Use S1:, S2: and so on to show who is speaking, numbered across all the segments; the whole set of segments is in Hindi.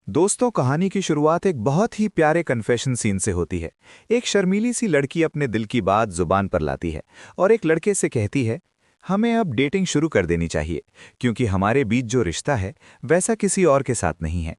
S1: दोस्तों, कहानी की शुरुआत एक बहुत ही प्यारे कन्फेशन सीन से होती है। एक शर्मीली सी लड़की अपने दिल की बात जुबान पर लाती है और एक लड़के से कहती है, हमें अब डेटिंग शुरू कर देनी चाहिए, क्योंकि हमारे बीच जो रिश्ता है वैसा किसी और के साथ नहीं है।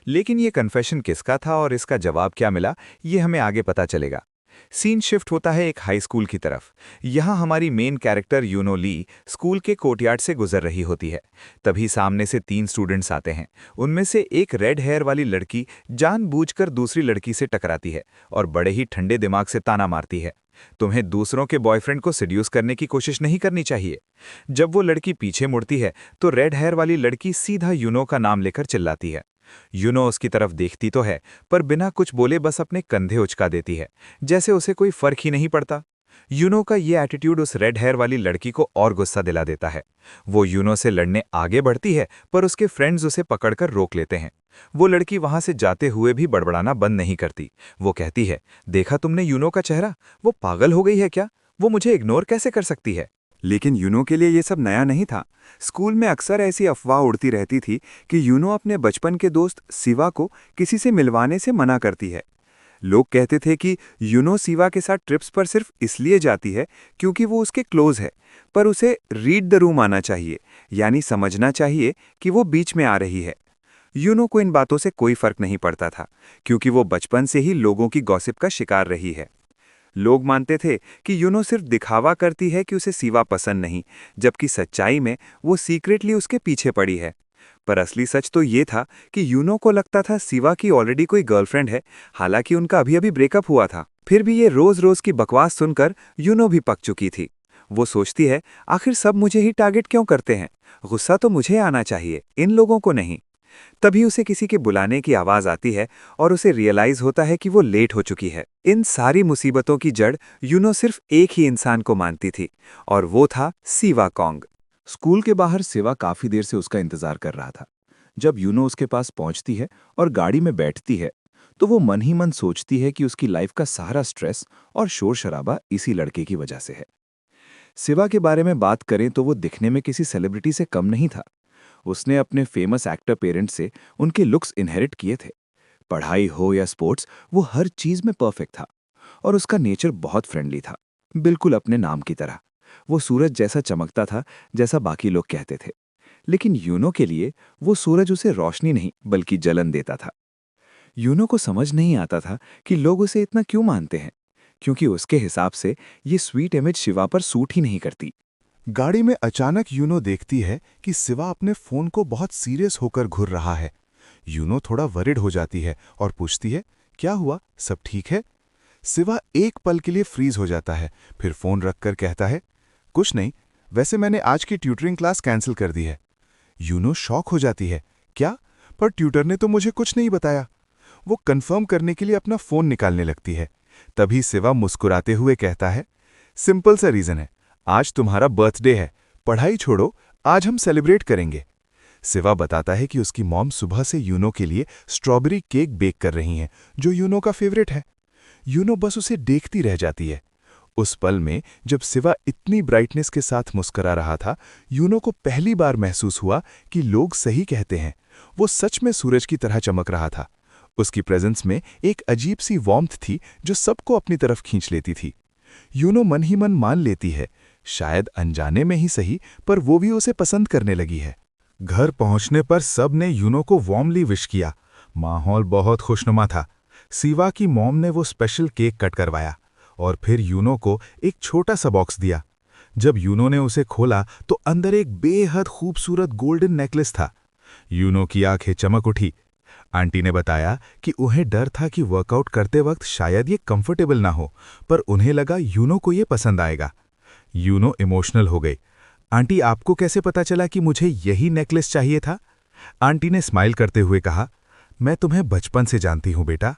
S1: लेकिन ये कन्फेशन किसका था और इसका जवाब क्या मिला, ये हमें आगे पता चलेगा। सीन शिफ्ट होता है एक हाई स्कूल की तरफ। यहाँ हमारी मेन कैरेक्टर यूनो ली स्कूल के कोर्टयार्ड से गुजर रही होती है। तभी सामने से 3 स्टूडेंट्स आते हैं। उनमें से एक रेड हेयर वाली लड़की जानबूझकर दूसरी लड़की से टकराती है और बड़े ही ठंडे दिमाग से ताना मारती है, तुम्हें दूसरों के बॉयफ्रेंड को सिड्यूस करने की कोशिश नहीं करनी चाहिए। जब वो लड़की पीछे मुड़ती है तो रेड हेयर वाली लड़की सीधा यूनो का नाम लेकर चिल्लाती है। यूनो उसकी तरफ देखती तो है, पर बिना कुछ बोले बस अपने कंधे उचका देती है, जैसे उसे कोई फर्क ही नहीं पड़ता। यूनो का ये एटीट्यूड उस रेड हेयर वाली लड़की को और गुस्सा दिला देता है। वो यूनो से लड़ने आगे बढ़ती है, पर उसके फ्रेंड्स उसे पकड़कर रोक लेते हैं। वो लड़की वहां से जाते हुए भी बड़बड़ाना बंद नहीं करती। वो कहती है, देखा तुमने यूनो का चेहरा, वो पागल हो गई है क्या? वो मुझे इग्नोर कैसे कर सकती है?
S2: लेकिन यूनो के लिए ये सब नया नहीं था। स्कूल में अक्सर ऐसी अफवाह उड़ती रहती थी कि यूनो अपने बचपन के दोस्त सिवा को किसी से मिलवाने से मना करती है। लोग कहते थे कि यूनो सिवा के साथ ट्रिप्स पर सिर्फ इसलिए जाती है क्योंकि वो उसके क्लोज है, पर उसे रीड द रूम आना चाहिए, यानी समझना चाहिए कि वो बीच में आ रही है। यूनो को इन बातों से कोई फर्क नहीं पड़ता था, क्योंकि वो बचपन से ही लोगों की गॉसिप का शिकार रही है। लोग मानते थे कि यूनो सिर्फ दिखावा करती है कि उसे सिवा पसंद नहीं, जबकि सच्चाई में वो सीक्रेटली उसके पीछे पड़ी है। पर असली सच तो ये था कि यूनो को लगता था सिवा की ऑलरेडी कोई गर्लफ्रेंड है, हालांकि उनका अभी अभी ब्रेकअप हुआ था। फिर भी ये रोज रोज की बकवास सुनकर यूनो भी पक चुकी थी। वो सोचती है, आखिर सब मुझे ही टारगेट क्यों करते हैं? गुस्सा तो मुझे आना चाहिए, इन लोगों को नहीं। तभी उसे किसी के बुलाने की आवाज आती है और उसे रियलाइज होता है कि वो लेट हो चुकी है। इन सारी मुसीबतों की जड़ यूनो सिर्फ एक ही इंसान को मानती थी, और वो था सिवा कॉन्ग।
S3: स्कूल के बाहर सिवा काफी देर से उसका इंतजार कर रहा था। जब यूनो उसके पास पहुंचती है और गाड़ी में बैठती है, तो वो मन ही मन सोचती है कि उसकी लाइफ का सारा स्ट्रेस और शोर शराबा इसी लड़के की वजह से है। सिवा के बारे में बात करें तो वो दिखने में किसी सेलिब्रिटी से कम नहीं था। उसने अपने फेमस एक्टर पेरेंट्स से उनके लुक्स इनहेरिट किए थे। पढ़ाई हो या स्पोर्ट्स, वो हर चीज में परफेक्ट था। और उसका नेचर बहुत फ्रेंडली था, बिल्कुल अपने नाम की तरह। वो सूरज जैसा चमकता था, जैसा बाकी लोग कहते थे। लेकिन यूनो के लिए वो सूरज उसे रोशनी नहीं बल्कि जलन देता था। यूनो को समझ नहीं आता था कि लोग उसे इतना क्यों मानते हैं, क्योंकि उसके हिसाब से ये स्वीट इमेज शिवा पर सूट ही नहीं करती।
S4: गाड़ी में अचानक यूनो देखती है कि सिवा अपने फोन को बहुत सीरियस होकर घूर रहा है। यूनो थोड़ा वरिड हो जाती है और पूछती है, क्या हुआ, सब ठीक है? सिवा एक पल के लिए फ्रीज हो जाता है, फिर फोन रखकर कहता है, कुछ नहीं, वैसे मैंने आज की ट्यूटरिंग क्लास कैंसिल कर दी है। यूनो शॉक हो जाती है, क्या? पर ट्यूटर ने तो मुझे कुछ नहीं बताया। वो कंफर्म करने के लिए अपना फोन निकालने लगती है। तभी सिवा मुस्कुराते हुए कहता है, सिंपल सा रीजन है, आज तुम्हारा बर्थडे है, पढ़ाई छोड़ो, आज हम सेलिब्रेट करेंगे। सिवा बताता है कि उसकी मॉम सुबह से यूनो के लिए स्ट्रॉबेरी केक बेक कर रही हैं, जो यूनो का फेवरेट है। यूनो बस उसे देखती रह जाती है। उस पल में जब सिवा इतनी ब्राइटनेस के साथ मुस्करा रहा था, यूनो को पहली बार महसूस हुआ कि लोग सही कहते हैं, वो सच में सूरज की तरह चमक रहा था। उसकी प्रेजेंस में एक अजीब सी वार्मथ थी जो सबको अपनी तरफ खींच लेती थी। यूनो मन ही मन मान लेती है, शायद अनजाने में ही सही, पर वो भी उसे पसंद करने लगी है। घर पहुंचने पर सब ने यूनो को वार्मली विश किया। माहौल बहुत खुशनुमा था। सिवा की मॉम ने वो स्पेशल केक कट करवाया और फिर यूनो को एक छोटा सा बॉक्स दिया। जब यूनो ने उसे खोला तो अंदर एक बेहद खूबसूरत गोल्डन नेकलेस था। यूनो की आंखें चमक उठी। आंटी ने बताया कि उन्हें डर था कि वर्कआउट करते वक्त शायद ये कंफर्टेबल ना हो, पर उन्हें लगा यूनो को ये पसंद आएगा। यूनो इमोशनल हो गई। आंटी, आपको कैसे पता चला कि मुझे यही नेकलेस चाहिए था? आंटी ने स्माइल करते हुए कहा, मैं तुम्हें बचपन से जानती हूं बेटा।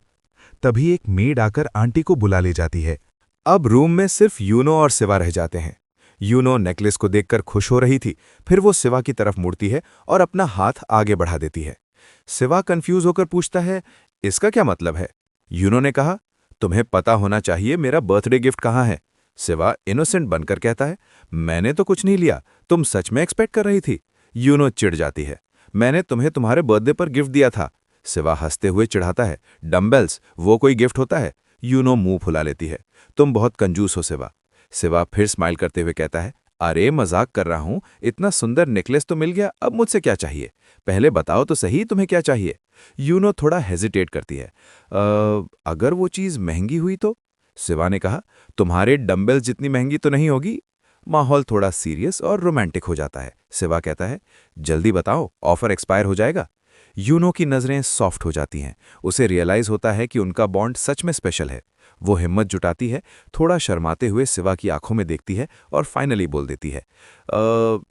S4: तभी एक मेड आकर आंटी को बुला ले जाती है।
S1: अब रूम में सिर्फ यूनो और सिवा रह जाते हैं। यूनो नेकलेस को देखकर खुश हो रही थी, फिर वो सिवा की तरफ मुड़ती है और अपना हाथ आगे बढ़ा देती है। सिवा कंफ्यूज होकर पूछता है, इसका क्या मतलब है? यूनो ने कहा, तुम्हें पता होना चाहिए मेरा बर्थडे गिफ्ट कहाँ है। सिवा इनोसेंट बनकर कहता है, मैंने तो कुछ नहीं लिया, तुम सच में एक्सपेक्ट कर रही थी? यूनो चिढ़ जाती है, मैंने तुम्हें तुम्हारे बर्थडे पर गिफ्ट दिया था। सिवा हंसते हुए चिढ़ाता है, डम्बेल्स, वो कोई गिफ्ट होता है? यूनो मुंह फुला लेती है। तुम बहुत कंजूस हो सिवा। सिवा फिर स्माइल करते हुए कहता है, अरे मजाक कर रहा हूं, इतना सुंदर नेकलेस तो मिल गया, अब मुझसे क्या चाहिए? पहले बताओ तो सही तुम्हें क्या चाहिए? यूनो थोड़ा हेजिटेट करती है। अगर वो चीज महंगी हुई तो? सिवा ने कहा, तुम्हारे डम्बेल्स जितनी महंगी तो नहीं होगी। माहौल थोड़ा सीरियस और रोमांटिक हो जाता है। सिवा कहता है, जल्दी बताओ, ऑफर एक्सपायर हो जाएगा। यूनो की नज़रें सॉफ्ट हो जाती हैं। उसे रियलाइज होता है कि उनका बॉन्ड सच में स्पेशल है। वो हिम्मत जुटाती है, थोड़ा शर्माते हुए सिवा की आंखों में देखती है और फाइनली बोल देती है,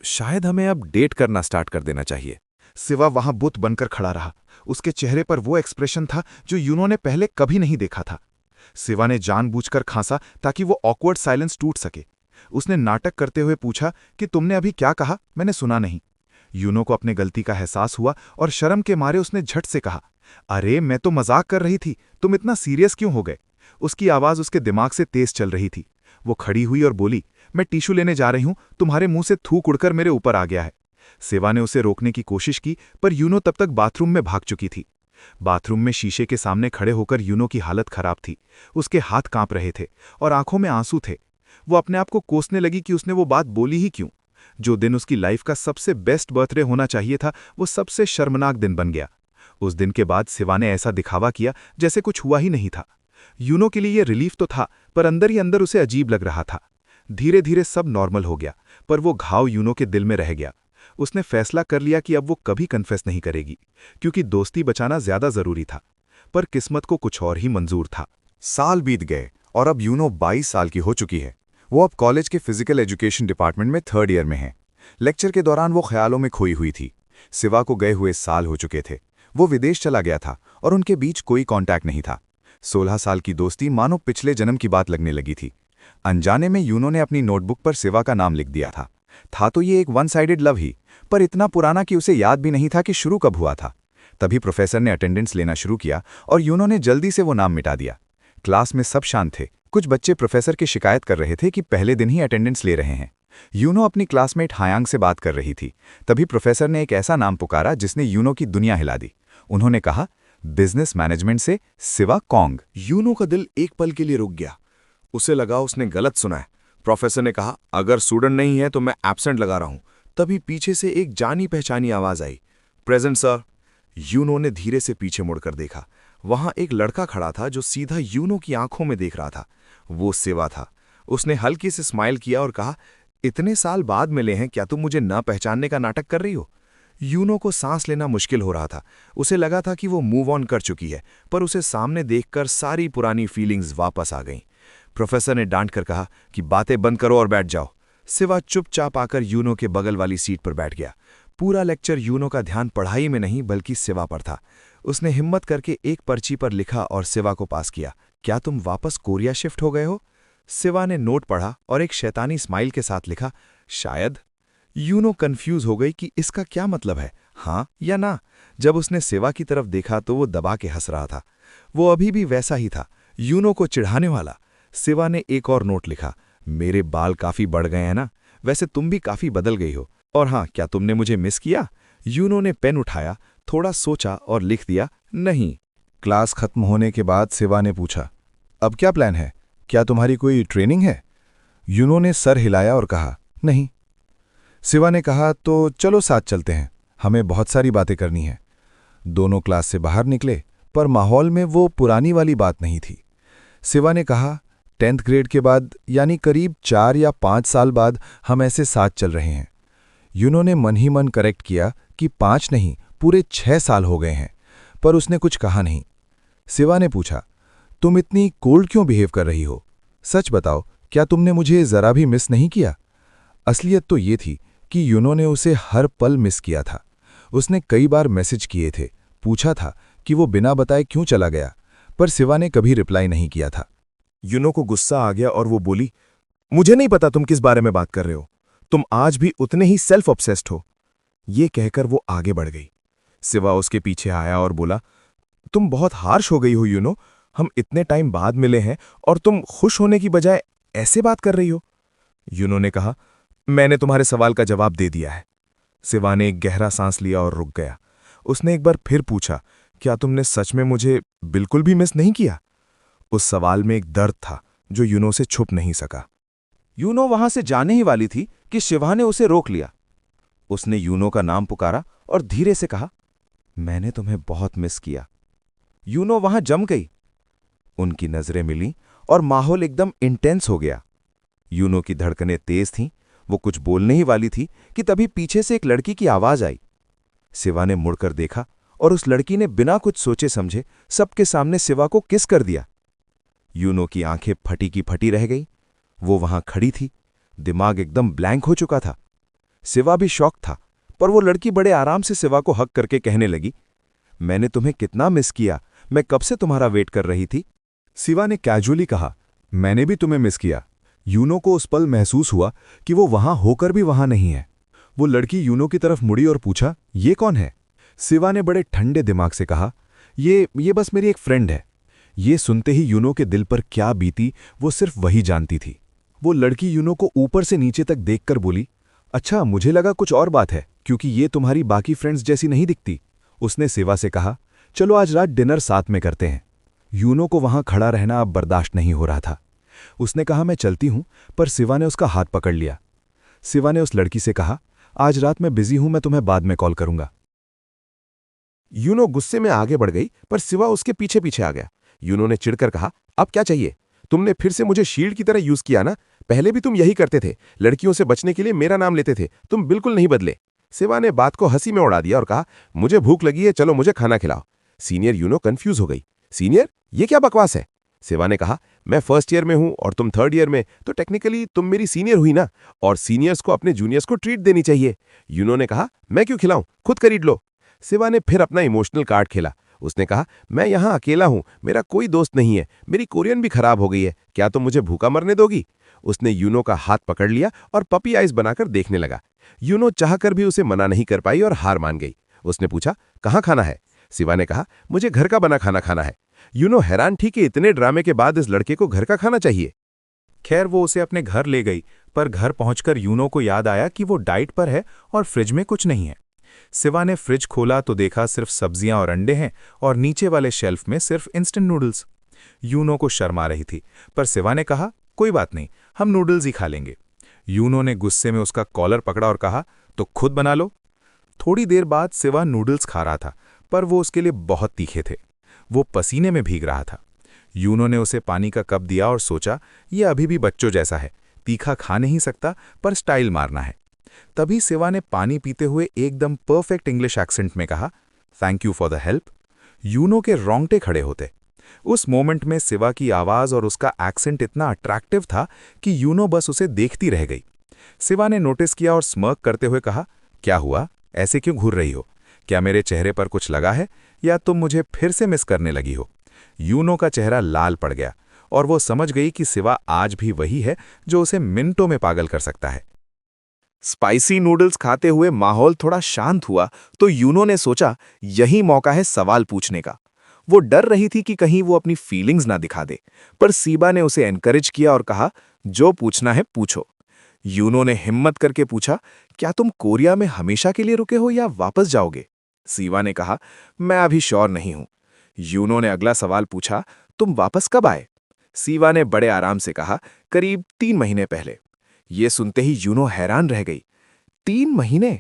S1: शायद हमें अब डेट करना स्टार्ट कर देना चाहिए।
S4: सिवा वहां बुत बनकर खड़ा रहा। उसके चेहरे पर वो एक्सप्रेशन था जो यूनो ने पहले कभी नहीं देखा था। सिवा ने जानबूझकर खांसा ताकि वो ऑकवर्ड साइलेंस टूट सके। उसने नाटक करते हुए पूछा कि तुमने अभी क्या कहा, मैंने सुना नहीं। यूनो को अपने गलती का एहसास हुआ और शर्म के मारे उसने झट से कहा, अरे मैं तो मजाक कर रही थी, तुम इतना सीरियस क्यों हो गए? उसकी आवाज उसके दिमाग से तेज चल रही थी। वो खड़ी हुई और बोली, मैं टिश्यू लेने जा रही हूं, तुम्हारे मुंह से थूक उड़कर मेरे ऊपर आ गया है। सिवा ने उसे रोकने की कोशिश की, पर यूनो तब तक बाथरूम में भाग चुकी थी। बाथरूम में शीशे के सामने खड़े होकर यूनो की हालत खराब थी। उसके हाथ कांप रहे थे और आंखों में आंसू थे। वो अपने आप को कोसने लगी कि उसने वो बात बोली ही क्यों। जो दिन उसकी लाइफ का सबसे बेस्ट बर्थडे होना चाहिए था, वो सबसे शर्मनाक दिन बन गया। उस दिन के बाद सिवा ने ऐसा दिखावा किया जैसे कुछ हुआ ही नहीं था। यूनो के लिए ये रिलीफ तो था, पर अंदर ही अंदर उसे अजीब लग रहा था। धीरे धीरे सब नॉर्मल हो गया, पर वो घाव यूनो के दिल में रह गया। उसने फैसला कर लिया कि अब वो कभी कन्फेस नहीं करेगी, क्योंकि दोस्ती बचाना ज्यादा जरूरी था। पर किस्मत को कुछ और ही मंजूर था।
S2: साल बीत गए और अब यूनो 22 साल की हो चुकी है। वो अब कॉलेज के फिजिकल एजुकेशन डिपार्टमेंट में 3rd ईयर में है। लेक्चर के दौरान वो ख्यालों में खोई हुई थी। सिवा को गए हुए साल हो चुके थे। वो विदेश चला गया था और उनके बीच कोई कांटेक्ट नहीं था। 16 साल की दोस्ती मानो पिछले जन्म की बात लगने लगी थी। अनजाने में यूनो ने अपनी नोटबुक पर सिवा का नाम लिख दिया था तो ये एक वन साइडेड लव ही, पर इतना पुराना कि उसे याद भी नहीं था कि शुरू कब हुआ था। तभी प्रोफेसर ने अटेंडेंस लेना शुरू किया और यूनो ने जल्दी से वो नाम मिटा दिया। क्लास में सब शांत थे। कुछ बच्चे प्रोफेसर की शिकायत कर रहे थे कि पहले दिन ही अटेंडेंस ले रहे हैं। यूनो अपनी क्लासमेट हायांग से बात कर रही थी। तभी प्रोफेसर ने एक ऐसा नाम पुकारा जिसने यूनो की दुनिया हिला दी। उन्होंने कहा, बिजनेस मैनेजमेंट से सिवा कॉन्ग।
S5: यूनो का दिल एक पल के लिए रुक गया। उसे लगा उसने गलत सुना है। प्रोफेसर ने कहा, अगर स्टूडेंट नहीं है तो मैं एब्सेंट लगा रहा हूं। तभी पीछे से एक जानी पहचानी आवाज आई, प्रेजेंट सर। यूनो ने धीरे से पीछे मुड़कर देखा। वहां एक लड़का खड़ा था जो सीधा यूनो की आंखों में देख रहा था। वो सिवा था। उसने हल्की से स्माइल किया और कहा, इतने साल बाद मिले हैं, क्या तुम मुझे न पहचानने का नाटक कर रही हो? यूनो को सांस लेना मुश्किल हो रहा था। उसे लगा था कि वो मूव ऑन कर चुकी है, पर उसे सामने देखकर सारी पुरानी फीलिंग्स वापस आ गईं। प्रोफेसर ने डांट कर कहा कि बातें बंद करो और बैठ जाओ। सिवा चुपचाप आकर यूनो के बगल वाली सीट पर बैठ गया। पूरा लेक्चर यूनो का ध्यान पढ़ाई में नहीं बल्कि सिवा पर था। उसने हिम्मत करके एक पर्ची पर लिखा और सिवा को पास किया, क्या तुम वापस कोरिया शिफ्ट हो गए हो? सिवा ने नोट पढ़ा और एक शैतानी स्माइल के साथ लिखा, शायद। यूनो कंफ्यूज हो गई कि इसका क्या मतलब है, हाँ या ना। जब उसने सिवा की तरफ देखा तो वो दबा के हंस रहा था। वो अभी भी वैसा ही था, यूनो को चिढ़ाने वाला। सिवा ने एक और नोट लिखा, मेरे बाल काफी बढ़ गए हैं ना, वैसे तुम भी काफी बदल गई हो। और हाँ, क्या तुमने मुझे मिस किया? यूनो ने पेन उठाया, थोड़ा सोचा और लिख दिया, नहीं।
S4: क्लास खत्म होने के बाद सिवा ने पूछा, अब क्या प्लान है? क्या तुम्हारी कोई ट्रेनिंग है? यूनो ने सर हिलाया और कहा, नहीं। सिवा ने कहा, तो चलो साथ चलते हैं, हमें बहुत सारी बातें करनी हैं। दोनों क्लास से बाहर निकले, पर माहौल में वो पुरानी वाली बात नहीं थी। सिवा ने कहा, 10th ग्रेड के बाद, यानी करीब 4 या 5 साल बाद हम ऐसे साथ चल रहे हैं। यूनो ने मन ही मन करेक्ट किया कि 5 नहीं, पूरे 6 साल हो गए हैं, पर उसने कुछ कहा नहीं। सिवा ने पूछा, तुम इतनी कोल्ड क्यों बिहेव कर रही हो? सच बताओ, क्या तुमने मुझे जरा भी मिस नहीं किया? असलियत तो ये थी कि यूनो ने उसे हर पल मिस किया था। उसने कई बार मैसेज किए थे, पूछा था कि वो बिना बताए क्यों चला गया, पर सिवा ने कभी रिप्लाई नहीं किया था।
S5: यूनो को गुस्सा आ गया और वो बोली, मुझे नहीं पता तुम किस बारे में बात कर रहे हो, तुम आज भी उतने ही सेल्फ ऑब्सेस्ड हो। ये कहकर वो आगे बढ़ गई। सिवा उसके पीछे आया और बोला, तुम बहुत हार्श हो गई हो यूनो, हम इतने टाइम बाद मिले हैं और तुम खुश होने की बजाय ऐसे बात कर रही हो। यूनो ने कहा, मैंने तुम्हारे सवाल का जवाब दे दिया है। सिवा ने एक गहरा सांस लिया और रुक गया। उसने एक बार फिर पूछा, क्या तुमने सच में मुझे बिल्कुल भी मिस नहीं किया? उस सवाल में एक दर्द था जो यूनो से छुप नहीं सका।
S3: यूनो वहां से जाने ही वाली थी कि शिवा ने उसे रोक लिया। उसने यूनो का नाम पुकारा और धीरे से कहा, मैंने तुम्हें बहुत मिस किया। यूनो वहां जम गई। उनकी नजरें मिलीं और माहौल एकदम इंटेंस हो गया। यूनो की धड़कनें तेज थीं, वो कुछ बोलने ही वाली थी कि तभी पीछे से एक लड़की की आवाज आई। शिवा ने मुड़कर देखा और उस लड़की ने बिना कुछ सोचे समझे सबके सामने शिवा को किस कर दिया। यूनो की आंखें फटी की फटी रह गई। वो वहां खड़ी थी, दिमाग एकदम ब्लैंक हो चुका था। शिवा भी शॉक था, पर वो लड़की बड़े आराम से शिवा को हक करके कहने लगी, मैंने तुम्हें कितना मिस किया, मैं कब से तुम्हारा वेट कर रही थी।
S4: शिवा ने कैजुअली कहा, मैंने भी तुम्हें मिस किया। यूनो को उस पल महसूस हुआ कि वो वहां होकर भी वहां नहीं है। वो लड़की यूनो की तरफ मुड़ी और पूछा, ये कौन है? शिवा ने बड़े ठंडे दिमाग से कहा, ये बस मेरी एक फ्रेंड है। ये सुनते ही यूनो के दिल पर क्या बीती वो सिर्फ वही जानती थी। वो लड़की यूनो को ऊपर से नीचे तक देखकर बोली, अच्छा, मुझे लगा कुछ और बात है, क्योंकि ये तुम्हारी बाकी फ्रेंड्स जैसी नहीं दिखती। उसने शिवा से कहा, चलो आज रात डिनर साथ में करते हैं। यूनो को वहां खड़ा रहना अब बर्दाश्त नहीं हो रहा था। उसने कहा, मैं चलती हूं, पर शिवा ने उसका हाथ पकड़ लिया। शिवा ने उस लड़की से कहा, आज रात मैं बिजी हूं, मैं तुम्हें बाद में कॉल करूंगा।
S5: यूनो गुस्से में आगे बढ़ गई, पर शिवा उसके पीछे पीछे आ गया। यूनो ने चिढ़कर कहा, अब क्या चाहिए? तुमने फिर से मुझे शील्ड की तरह यूज किया ना? पहले भी तुम यही करते थे, लड़कियों से बचने के लिए मेरा नाम लेते थे, तुम बिल्कुल नहीं बदले। शिवा ने बात को हंसी में उड़ा दिया और कहा, मुझे भूख लगी है, चलो मुझे खाना खिलाओ। सीनियर यूनो कंफ्यूज हो गई। सीनियर, ये क्या बकवास है? शिवा ने कहा, मैं फर्स्ट ईयर में हूं और तुम थर्ड ईयर में, तो टेक्निकली तुम मेरी सीनियर हुई ना, और सीनियर्स को अपने जूनियर्स को ट्रीट देनी चाहिए। यूनो ने कहा, मैं क्यों खिलाऊं, खुद खरीद लो। शिवा ने फिर अपना इमोशनल कार्ड खेला। उसने कहा, मैं यहां अकेला हूं, मेरा कोई दोस्त नहीं है, मेरी कोरियन भी खराब हो गई है, क्या तुम मुझे भूखा मरने दोगी? उसने यूनो का हाथ पकड़ लिया और पपी आइज बनाकर देखने लगा। यूनो चाहकर भी उसे मना नहीं कर पाई और हार मान गई। उसने पूछा, कहाँ खाना है? शिवा ने कहा, मुझे घर का बना खाना खाना है। यूनो हैरान थी कि इतने ड्रामे के बाद इस लड़के को घर का खाना चाहिए।
S1: खैर, वो उसे अपने घर ले गई, पर घर पहुंचकर यूनो को याद आया कि वो डाइट पर है और फ्रिज में कुछ नहीं है। शिवा ने फ्रिज खोला तो देखा सिर्फ सब्जियां और अंडे हैं और नीचे वाले शेल्फ में सिर्फ इंस्टेंट नूडल्स। यूनो को शर्म आ रही थी, पर शिवा ने कहा, कोई बात नहीं, हम नूडल्स ही खा लेंगे। यूनो ने गुस्से में उसका कॉलर पकड़ा और कहा, तो खुद बना लो। थोड़ी देर बाद शिवा नूडल्स खा रहा था, पर वो उसके लिए बहुत तीखे थे। वो पसीने में भीग रहा था। यूनो ने उसे पानी का कप दिया और सोचा, ये अभी भी बच्चों जैसा है, तीखा खा नहीं सकता, पर स्टाइल मारना है। तभी शिवा ने पानी पीते हुए एकदम परफेक्ट इंग्लिश एक्सेंट में कहा, thank you for the help. Uno के रोंगटे खड़े होते। उस मोमेंट में शिवा की आवाज और उसका एक्सेंट इतना अट्रैक्टिव था कि यूनो बस उसे देखती रह गई। शिवा ने नोटिस किया और स्मर्क करते हुए कहा, क्या हुआ, ऐसे क्यों घूर रही हो? क्या मेरे चेहरे पर कुछ लगा है या तुम मुझे फिर से मिस करने लगी हो? यूनो का चेहरा लाल पड़ गया और वो समझ गई कि शिवा आज भी वही है जो उसे मिनटों में पागल कर सकता है।
S3: स्पाइसी नूडल्स खाते हुए माहौल थोड़ा शांत हुआ तो यूनो ने सोचा, यही मौका है सवाल पूछने का। वो डर रही थी कि कहीं वो अपनी फीलिंग्स ना दिखा दे, पर शिवा ने उसे एनकरेज किया और कहा, जो पूछना है पूछो। यूनो ने हिम्मत करके पूछा, क्या तुम कोरिया में हमेशा के लिए रुके हो या वापस जाओगे? शिवा ने कहा, मैं अभी श्योर नहीं हूं। यूनो ने अगला सवाल पूछा, तुम वापस कब आए? शिवा ने बड़े आराम से कहा, करीब 3 महीने पहले। ये सुनते ही यूनो हैरान रह गई। 3 महीने?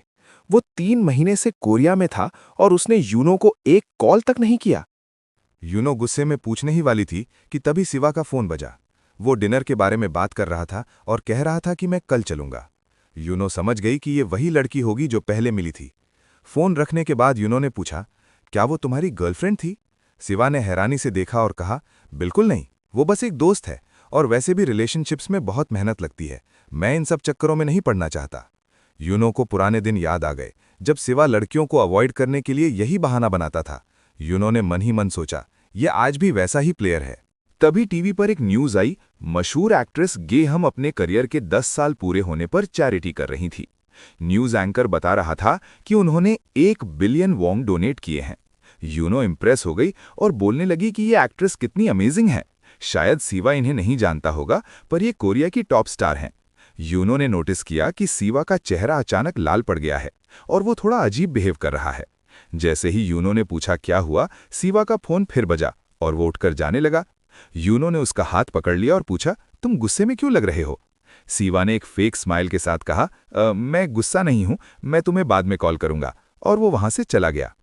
S3: वो 3 महीने से कोरिया में था और उसने यूनो को एक कॉल तक नहीं किया।
S4: यूनो गुस्से में पूछने ही वाली थी कि तभी शिवा का फोन बजा। वो डिनर के बारे में बात कर रहा था और कह रहा था कि मैं कल चलूंगा। यूनो समझ गई कि ये वही लड़की होगी जो पहले मिली थी। फोन रखने के बाद यूनो ने पूछा, क्या वो तुम्हारी गर्लफ्रेंड थी? शिवा ने हैरानी से देखा और कहा, बिल्कुल नहीं, वो बस एक दोस्त है, और वैसे भी रिलेशनशिप्स में बहुत मेहनत लगती है, मैं इन सब चक्करों में नहीं पड़ना चाहता। यूनो को पुराने दिन याद आ गए जब शिवा लड़कियों को अवॉइड करने के लिए यही बहाना बनाता था। यूनो ने मन ही मन सोचा, ये आज भी वैसा ही प्लेयर है। तभी टीवी पर एक न्यूज आई, मशहूर एक्ट्रेस गे हम अपने करियर के 10 साल पूरे होने पर चैरिटी कर रही थी। न्यूज एंकर बता रहा था कि उन्होंने 1 बिलियन वॉन्ग डोनेट किए हैं। यूनो इम्प्रेस हो गई और बोलने लगी कि ये एक्ट्रेस कितनी अमेजिंग है। शायद शिवा इन्हें नहीं जानता होगा, पर ये कोरिया की टॉप स्टार हैं। यूनो ने नोटिस किया कि शिवा का चेहरा अचानक लाल पड़ गया है और वो थोड़ा अजीब बिहेव कर रहा है। जैसे ही यूनो ने पूछा क्या हुआ, सिवा का फोन फिर बजा और वो उठकर जाने लगा। यूनो ने उसका हाथ पकड़ लिया और पूछा, तुम गुस्से में क्यों लग रहे हो? सिवा ने एक फेक स्माइल के साथ कहा, मैं गुस्सा नहीं हूं, मैं तुम्हें बाद में कॉल करूंगा, और वो वहां से चला गया।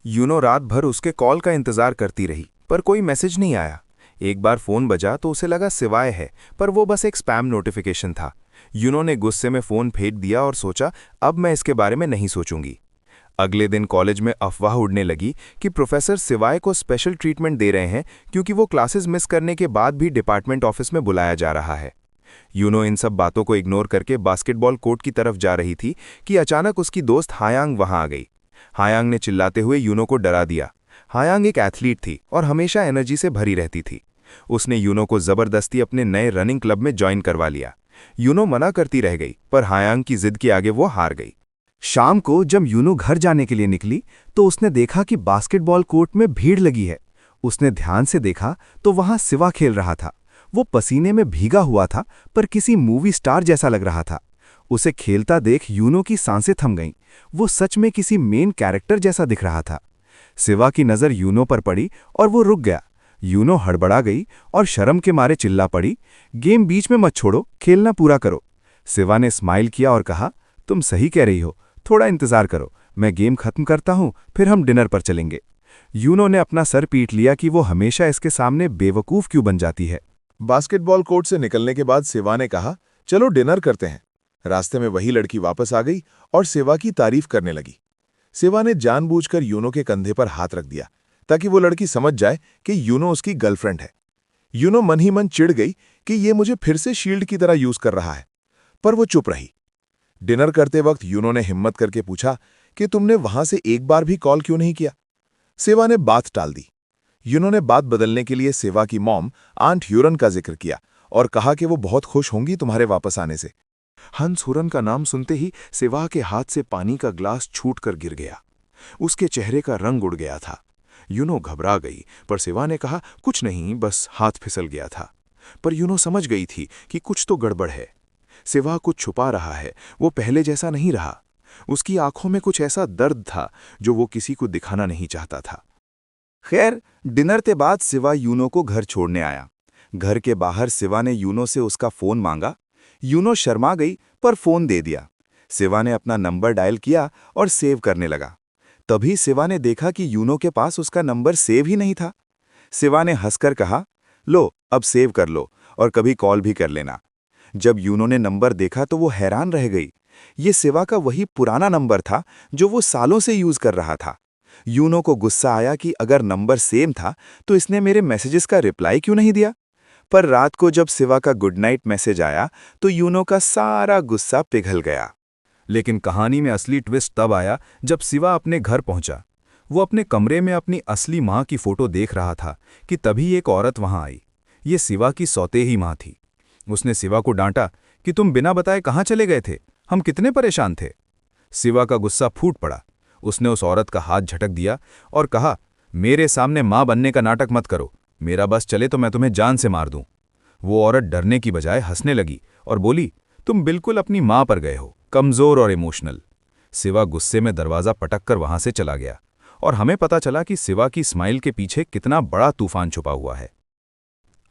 S2: यूनो रात भर उसके कॉल का इंतजार करती रही, पर कोई मैसेज नहीं आया। एक बार फोन बजा तो उसे लगा सिवाय है, पर वो बस एक स्पैम नोटिफिकेशन था। यूनो ने गुस्से में फोन फेंक दिया और सोचा, अब मैं इसके बारे में नहीं सोचूंगी। अगले दिन कॉलेज में अफवाह उड़ने लगी कि प्रोफेसर सिवाय को स्पेशल ट्रीटमेंट दे रहे हैं क्योंकि वो क्लासेस मिस करने के बाद भी डिपार्टमेंट ऑफिस में बुलाया जा रहा है। यूनो इन सब बातों को इग्नोर करके बास्केटबॉल कोर्ट की तरफ जा रही थी कि अचानक उसकी दोस्त हायांग वहां आ गई। हायांग ने चिल्लाते हुए यूनो को डरा दिया। हायांग एक एथलीट थी और हमेशा एनर्जी से भरी रहती थी। उसने यूनो को जबरदस्ती अपने नए रनिंग क्लब में ज्वाइन करवा लिया। यूनो मना करती रह गई, पर हायांग की जिद के आगे वो हार गई। शाम को जब यूनो घर जाने के लिए निकली तो उसने देखा कि बास्केटबॉल कोर्ट में भीड़ लगी है। उसने ध्यान से देखा तो वहां सिवा खेल रहा था। वो पसीने में भीगा हुआ था, पर किसी मूवी स्टार जैसा लग रहा था। उसे खेलता देख यूनो की सांसें थम गईं। वो सच में किसी मेन कैरेक्टर जैसा दिख रहा था। सिवा की नज़र यूनो पर पड़ी और वो रुक गया। यूनो हड़बड़ा गई और शर्म के मारे चिल्ला पड़ी, गेम बीच में मत छोड़ो, खेलना पूरा करो। सिवा ने स्माइल किया और कहा, तुम सही कह रही हो, थोड़ा इंतजार करो, मैं गेम खत्म करता हूं, फिर हम डिनर पर चलेंगे। यूनो ने अपना सर पीट लिया कि वो हमेशा इसके सामने बेवकूफ़ क्यों बन जाती है।
S4: बास्केटबॉल कोर्ट से निकलने के बाद सिवा ने कहा, चलो डिनर करते हैं। रास्ते में वही लड़की वापस आ गई और सिवा की तारीफ करने लगी। सिवा ने जानबूझकर यूनो के कंधे पर हाथ रख दिया ताकि वो लड़की समझ जाए कि यूनो उसकी गर्लफ्रेंड है। यूनो मन ही मन चिढ़ गई कि ये मुझे फिर से शील्ड की तरह यूज कर रहा है, पर वो चुप रही। डिनर करते वक्त यूनो ने हिम्मत करके पूछा कि तुमने वहां से एक बार भी कॉल क्यों नहीं किया? सिवा ने बात टाल दी। यूनो ने बात बदलने के लिए सिवा की मॉम आंट ह्यूरन का जिक्र किया और कहा कि वो बहुत खुश होंगी तुम्हारे वापस आने से। हंस हुरन का नाम सुनते ही सिवा के हाथ से पानी का ग्लास छूटकर गिर गया। उसके चेहरे का रंग उड़ गया था। यूनो घबरा गई, पर सिवा ने कहा, कुछ नहीं, बस हाथ फिसल गया था। पर यूनो समझ गई थी कि कुछ तो गड़बड़ है। सिवा कुछ छुपा रहा है, वो पहले जैसा नहीं रहा। उसकी आंखों में कुछ ऐसा दर्द था जो वो किसी को दिखाना नहीं चाहता था।
S2: खैर, डिनर के बाद सिवा यूनो को घर छोड़ने आया। घर के बाहर सिवा ने यूनो से उसका फोन मांगा। यूनो शर्मा गई, पर फोन दे दिया। सिवा ने अपना नंबर डायल किया और सेव करने लगा। तभी सिवा ने देखा कि यूनो के पास उसका नंबर सेव ही नहीं था। सिवा ने हंसकर कहा, लो अब सेव कर लो और कभी कॉल भी कर लेना। जब यूनो ने नंबर देखा तो वो हैरान रह गई। ये सिवा का वही पुराना नंबर था जो वो सालों से यूज कर रहा था। यूनो को गुस्सा आया कि अगर नंबर सेम था तो इसने मेरे मैसेजेस का रिप्लाई क्यों नहीं दिया। पर रात को जब सिवा का गुड नाइट मैसेज आया तो यूनो का सारा गुस्सा पिघल गया।
S3: लेकिन कहानी में असली ट्विस्ट तब आया जब सिवा अपने घर पहुंचा। वो अपने कमरे में अपनी असली माँ की फोटो देख रहा था कि तभी एक औरत वहां आई। ये सिवा की सौतेही माँ थी। उसने सिवा को डांटा कि तुम बिना बताए कहाँ चले गए थे, हम कितने परेशान थे। सिवा का गुस्सा फूट पड़ा। उसने उस औरत का हाथ झटक दिया और कहा, मेरे सामने माँ बनने का नाटक मत करो, मेरा बस चले तो मैं तुम्हें जान से मार दूं। वो औरत डरने की बजाय हंसने लगी और बोली, तुम बिल्कुल अपनी माँ पर गए हो, कमजोर और इमोशनल। सिवा गुस्से में दरवाजा पटक कर वहां से चला गया और हमें पता चला कि सिवा की स्माइल के पीछे कितना बड़ा तूफान छुपा हुआ है।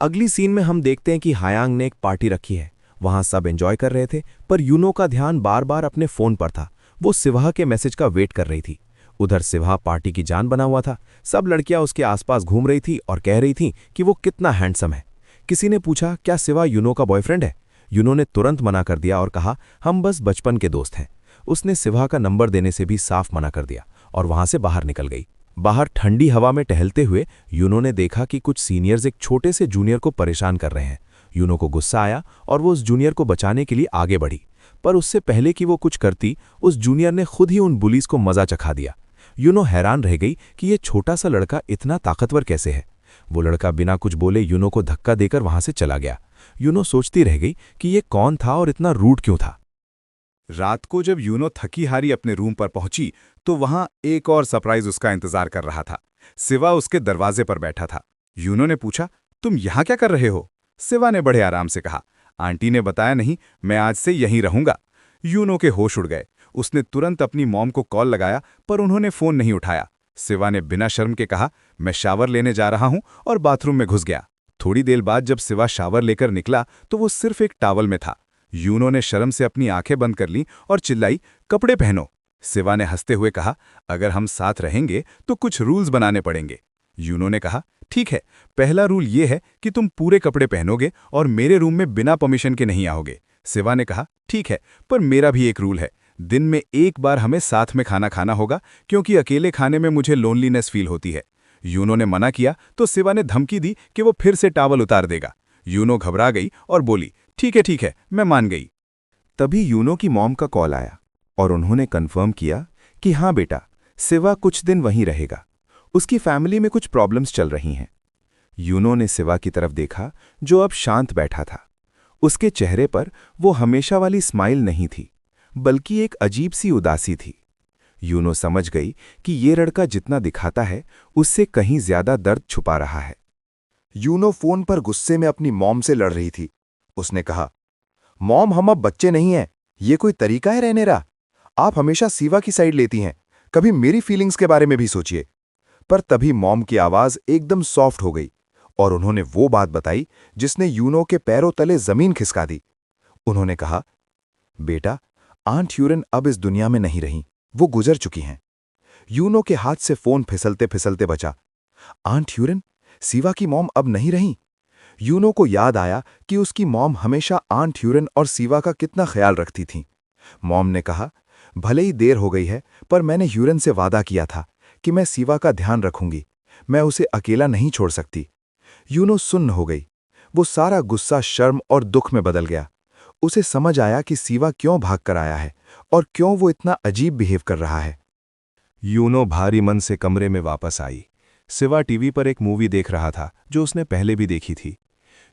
S1: अगली सीन में हम देखते हैं कि हायांग ने एक पार्टी रखी है। वहां सब एंजॉय कर रहे थे, पर यूनो का ध्यान बार बार अपने फोन पर था। वो सिवा के मैसेज का वेट कर रही थी। उधर सिवा पार्टी की जान बना हुआ था। सब लड़कियां उसके आसपास घूम रही थी और कह रही थीं कि वो कितना हैंडसम है। किसी ने पूछा, क्या सिवा यूनो का बॉयफ्रेंड है? यूनो ने तुरंत मना कर दिया और कहा, हम बस बचपन के दोस्त हैं। उसने सिवा का नंबर देने से भी साफ मना कर दिया और वहां से बाहर निकल गई। बाहर ठंडी हवा में टहलते हुए यूनो ने देखा कि कुछ सीनियर्स एक छोटे से जूनियर को परेशान कर रहे हैं। यूनो को गुस्सा आया और वो उस जूनियर को बचाने के लिए आगे बढ़ी, पर उससे पहले कि वो कुछ करती, उस जूनियर ने खुद ही उन बुलीज को मजा चखा दिया। यूनो हैरान रह गई कि ये छोटा सा लड़का इतना ताकतवर कैसे है। वो लड़का बिना कुछ बोले यूनो को धक्का देकर वहां से चला गया। यूनो सोचती रह गई कि ये कौन था और इतना रूड क्यों था।
S4: रात को जब यूनो थकी हारी अपने रूम पर पहुंची तो वहां एक और सरप्राइज उसका इंतजार कर रहा था। सिवा उसके दरवाजे पर बैठा था। यूनो ने पूछा, तुम यहां क्या कर रहे हो? सिवा ने बड़े आराम से कहा, आंटी ने बताया नहीं, मैं आज से यहीं रहूंगा। यूनो के होश उड़ गए। उसने तुरंत अपनी मॉम को कॉल लगाया, पर उन्होंने फोन नहीं उठाया। सिवा ने बिना शर्म के कहा, मैं शावर लेने जा रहा हूं, और बाथरूम में घुस गया। थोड़ी देर बाद जब सिवा शावर लेकर निकला तो वो सिर्फ एक टॉवल में था। यूनो ने शर्म से अपनी आंखें बंद कर लीं और चिल्लाई, कपड़े पहनो। सिवा ने हंसते हुए कहा, अगर हम साथ रहेंगे तो कुछ रूल्स बनाने पड़ेंगे। यूनो ने कहा, ठीक है, पहला रूल ये है कि तुम पूरे कपड़े पहनोगे और मेरे रूम में बिना परमिशन के नहीं आओगे। सिवा ने कहा, ठीक है, पर मेरा भी एक रूल है, दिन में एक बार हमें साथ में खाना खाना होगा, क्योंकि अकेले खाने में मुझे लोनलीनेस फील होती है। यूनो ने मना किया तो सिवा ने धमकी दी कि वो फिर से टॉवल उतार देगा। यूनो घबरा गई और बोली, ठीक है, मैं मान गई।
S2: तभी यूनो की मॉम का कॉल आया और उन्होंने कन्फर्म किया कि हाँ बेटा, सिवा कुछ दिन वहीं रहेगा। उसकी फैमिली में कुछ प्रॉब्लम्स चल रही हैं। यूनो ने सिवा की तरफ देखा, जो अब शांत बैठा था। उसके चेहरे पर वो हमेशा वाली स्माइल नहीं थी, बल्कि एक अजीब सी उदासी थी। यूनो समझ गई कि ये लड़का जितना दिखाता है, उससे कहीं ज्यादा दर्द छुपा रहा है।
S5: यूनो फोन पर गुस्से में अपनी मॉम से लड़ रही थी। उसने कहा, मॉम, हम अब बच्चे नहीं हैं, ये कोई तरीका है रहने का? आप हमेशा सिवा की साइड लेती हैं, कभी मेरी फीलिंग्स के बारे में भी सोचिए। पर तभी मॉम की आवाज एकदम सॉफ्ट हो गई और उन्होंने वो बात बताई जिसने यूनो के पैरों तले जमीन खिसका दी। उन्होंने कहा, बेटा, आंट ह्यूरन अब इस दुनिया में नहीं रही, वो गुजर चुकी हैं। यूनो के हाथ से फोन फिसलते फिसलते बचा। आंट ह्यूरन? सिवा की मॉम अब नहीं रही। यूनो को याद आया कि उसकी मॉम हमेशा आंट ह्यूरन और सिवा का कितना ख्याल रखती थीं। मॉम ने कहा, भले ही देर हो गई है, पर मैंने ह्यूरन से वादा किया था कि मैं सिवा का ध्यान रखूंगी, मैं उसे अकेला नहीं छोड़ सकती। यूनो सुन्न हो गई। वो सारा गुस्सा शर्म और दुख में बदल गया। उसे समझ आया कि सिवा क्यों भाग कर आया है और क्यों वो इतना अजीब बिहेव कर रहा है।
S4: यूनो भारी मन से कमरे में वापस आई। सिवा टीवी पर एक मूवी देख रहा था जो उसने पहले भी देखी थी।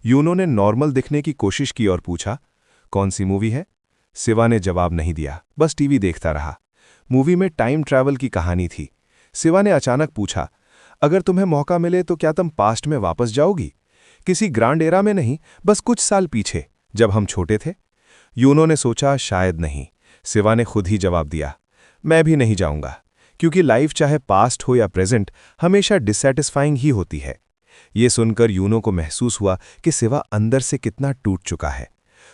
S4: यूनो ने नॉर्मल दिखने की कोशिश की और पूछा, कौन सी मूवी है? सिवा ने जवाब नहीं दिया, बस टीवी देखता रहा। मूवी में टाइम ट्रैवल की कहानी थी। सिवा ने अचानक पूछा, अगर तुम्हें मौका मिले तो क्या तुम पास्ट में वापस जाओगी? किसी ग्रांड एरा में नहीं, बस कुछ साल पीछे, जब हम छोटे थे। यूनो ने सोचा, शायद नहीं। सिवा ने खुद ही जवाब दिया, मैं भी नहीं जाऊंगा, क्योंकि लाइफ चाहे पास्ट हो या प्रेजेंट, हमेशा डिससैटिस्फाइंग ही होती है। ये सुनकर यूनो को महसूस हुआ कि सिवा अंदर से कितना टूट चुका है।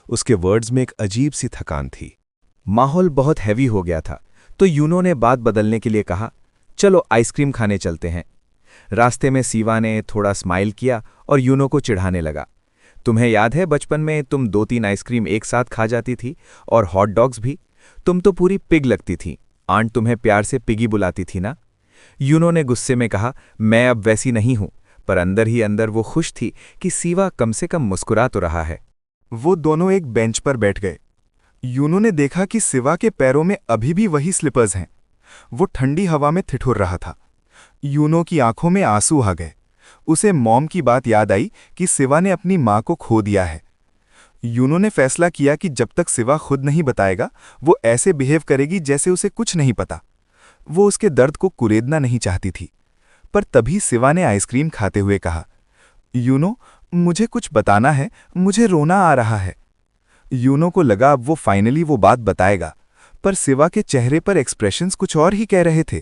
S4: उसके वर्ड्स में एक अजीब सी थकान थी।
S3: माहौल बहुत हैवी हो गया था, तो यूनो ने बात बदलने के लिए कहा, चलो आइसक्रीम खाने चलते हैं। रास्ते में सिवा ने थोड़ा स्माइल किया और यूनो को चिढ़ाने लगा, तुम्हें याद है बचपन में तुम 2-3 आइसक्रीम एक साथ खा जाती थी, और हॉट डॉग्स भी? तुम तो पूरी पिग लगती थी, आंट तुम्हें प्यार से पिगी बुलाती थी ना? यूनो ने गुस्से में कहा, मैं अब वैसी नहीं हूं, पर अंदर ही अंदर वो खुश थी कि सिवा कम से कम मुस्कुरा तो रहा है।
S2: वो दोनों एक बेंच पर बैठ गए। यूनो ने देखा कि सिवा के पैरों में अभी भी वही स्लिपर्स हैं। वो ठंडी हवा में ठिठुर रहा था। यूनो की आंखों में आंसू आ गए। उसे मॉम की बात याद आई कि सिवा ने अपनी मां को खो दिया है। यूनो ने फैसला किया कि जब तक सिवा खुद नहीं बताएगा, वो ऐसे बिहेव करेगी जैसे उसे कुछ नहीं पता। वो उसके दर्द को कुरेदना नहीं चाहती थी। पर तभी सिवा ने आइसक्रीम खाते हुए कहा, यूनो, मुझे कुछ बताना है, मुझे रोना आ रहा है। यूनो को लगा अब वो फाइनली वो बात बताएगा, पर सिवा के चेहरे पर एक्सप्रेशंस कुछ और ही कह रहे थे।